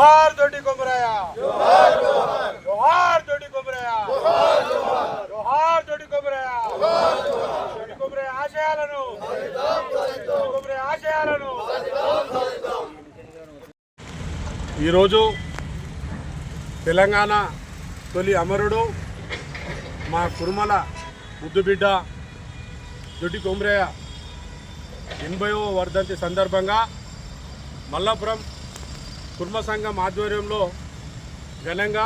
जोहार दొడ్డి కొమరయ్య जोहार దొడ్డి కొమరయ్య जोहार దొడ్డి కొమరయ్య దొడ్డి కొమరయ్య ఆశయాలను ఈరోజు తెలంగాణ తొలి అమరుడు మా కుర్మల ముద్దుబిడ్డ దొడ్డి కొమరయ్య 80వ వర్ధంతి సందర్భంగా మల్లాపురం కుర్మ సంఘం ఆధ్వర్యంలో ఘనంగా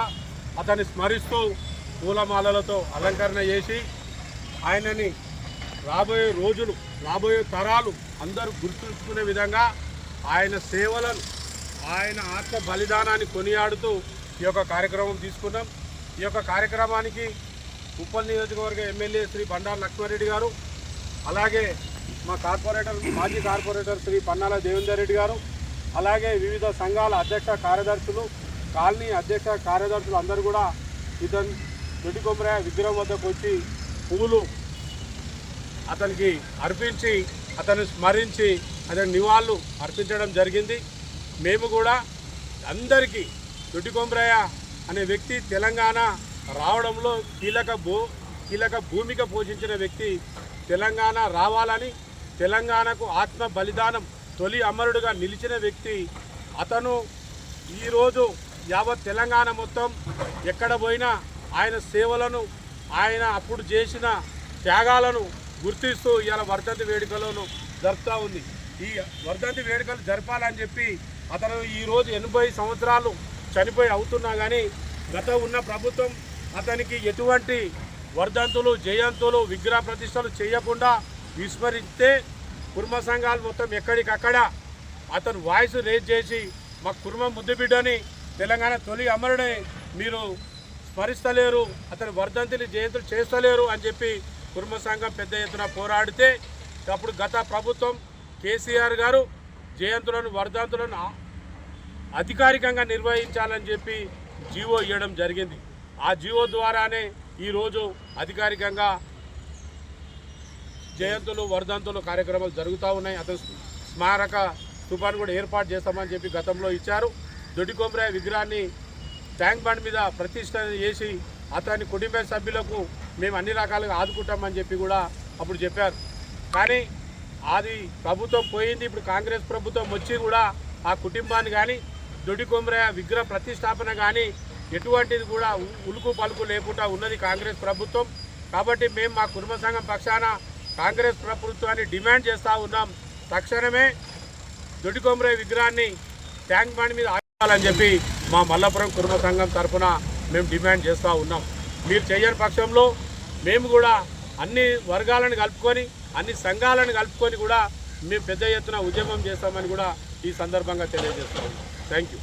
అతన్ని స్మరిస్తూ పూలమాలలతో అలంకరణ చేసి ఆయనని రాబోయే తరాలు అందరూ గుర్తుంచుకునే విధంగా ఆయన సేవలను ఆయన ఆత్మ బలిదానాన్ని కొనియాడుతూ ఈ యొక్క కార్యక్రమం తీసుకున్నాం. ఈ యొక్క కార్యక్రమానికి ఉప్పల్ నియోజకవర్గ ఎమ్మెల్యే శ్రీ బండారు లక్ష్మారెడ్డి గారు, అలాగే మా మాజీ కార్పొరేటర్ శ్రీ పన్నాల దేవేందర్ రెడ్డి గారు, అలాగే వివిధ సంఘాల అధ్యక్ష కార్యదర్శులు, కాలనీ అధ్యక్ష కార్యదర్శులు అందరూ కూడా ఇతను దొడ్డి కొమరయ్య విగ్రహం వద్దకు వచ్చి పువ్వులు అతనికి అర్పించి అతను స్మరించి అతని నివాళులు అర్పించడం జరిగింది. మేము కూడా అందరికీ దొడ్డి కొమరయ్య అనే వ్యక్తి తెలంగాణ రావడంలో కీలక భూమిక పోషించిన వ్యక్తి, తెలంగాణ రావాలని తెలంగాణకు ఆత్మ బలిదానం తొలి అమరుడుగా నిలిచిన వ్యక్తి అతను. ఈరోజు యావత్ తెలంగాణ మొత్తం ఎక్కడ పోయినా ఆయన సేవలను, ఆయన అప్పుడు చేసిన త్యాగాలను గుర్తిస్తూ ఇవాళ వర్ధంతి వేడుకలను జరుపుతూ ఉంది. ఈ వర్ధంతి వేడుకలు జరపాలని చెప్పి అతను ఈరోజు 80 సంవత్సరాలు చనిపోయి అవుతున్నా కానీ గత ఉన్న ప్రభుత్వం అతనికి ఎటువంటి వర్ధంతులు, జయంతులు, విగ్రహ ప్రతిష్టలు చేయకుండా విస్మరిస్తే కుర్మ సంఘాలు మొత్తం ఎక్కడికక్కడ అతను వాయిస్ రేజ్ చేసి మా కుర్మ ముద్దుబిడ్డని తెలంగాణ తొలి అమరుడే మీరు స్మరిస్తలేరు, అతని వర్ధంతిని జయంతులు చేస్తలేరు అని చెప్పి కుర్మ సంఘం పెద్ద ఎత్తున పోరాడితే అప్పుడు గత ప్రభుత్వం కేసీఆర్ గారు జయంతులను, వర్ధంతులను అధికారికంగా నిర్వహించాలని చెప్పి జీవో ఇవ్వడం జరిగింది. ఆ జీవో ద్వారానే ఈరోజు అధికారికంగా జయంతులు, వర్ధంతులు కార్యక్రమాలు జరుగుతూ ఉన్నాయి. అతను స్మారక స్థూపాన్ని కూడా ఏర్పాటు చేస్తామని చెప్పి గతంలో ఇచ్చారు. దొడ్డి కొమరయ్య విగ్రహాన్ని ట్యాంక్ బండ్ మీద ప్రతిష్ట చేసి అతని కుటుంబ సభ్యులకు మేము అన్ని రకాలుగా ఆదుకుంటామని చెప్పి కూడా అప్పుడు చెప్పారు. కానీ అది ప్రభుత్వం పోయింది. ఇప్పుడు కాంగ్రెస్ ప్రభుత్వం వచ్చి కూడా ఆ కుటుంబాన్ని కానీ దొడ్డి కొమరయ్య విగ్రహ ప్రతిష్టాపన కానీ ఎటువంటిది కూడా ఉలుకు పలుకు లేకుండా ఉన్నది కాంగ్రెస్ ప్రభుత్వం. కాబట్టి మేము మా కుర్మ సంఘం పక్షాన కాంగ్రెస్ ప్రభుత్వాన్ని డిమాండ్ చేస్తూ ఉన్నాం. తక్షణమే దొడ్డి కొమరయ్య విగ్రహాన్ని ట్యాంక్ బండ్ మీద ఆపాలని చెప్పి మా మల్లాపురం కుర్మ సంఘం తరఫున మేము డిమాండ్ చేస్తూ ఉన్నాం. మీరు చేయని పక్షంలో మేము కూడా అన్ని వర్గాలను కలుపుకొని, అన్ని సంఘాలను కలుపుకొని కూడా మేము పెద్ద ఎత్తున ఉద్యమం చేస్తామని కూడా ఈ సందర్భంగా తెలియజేస్తాం. Thank you.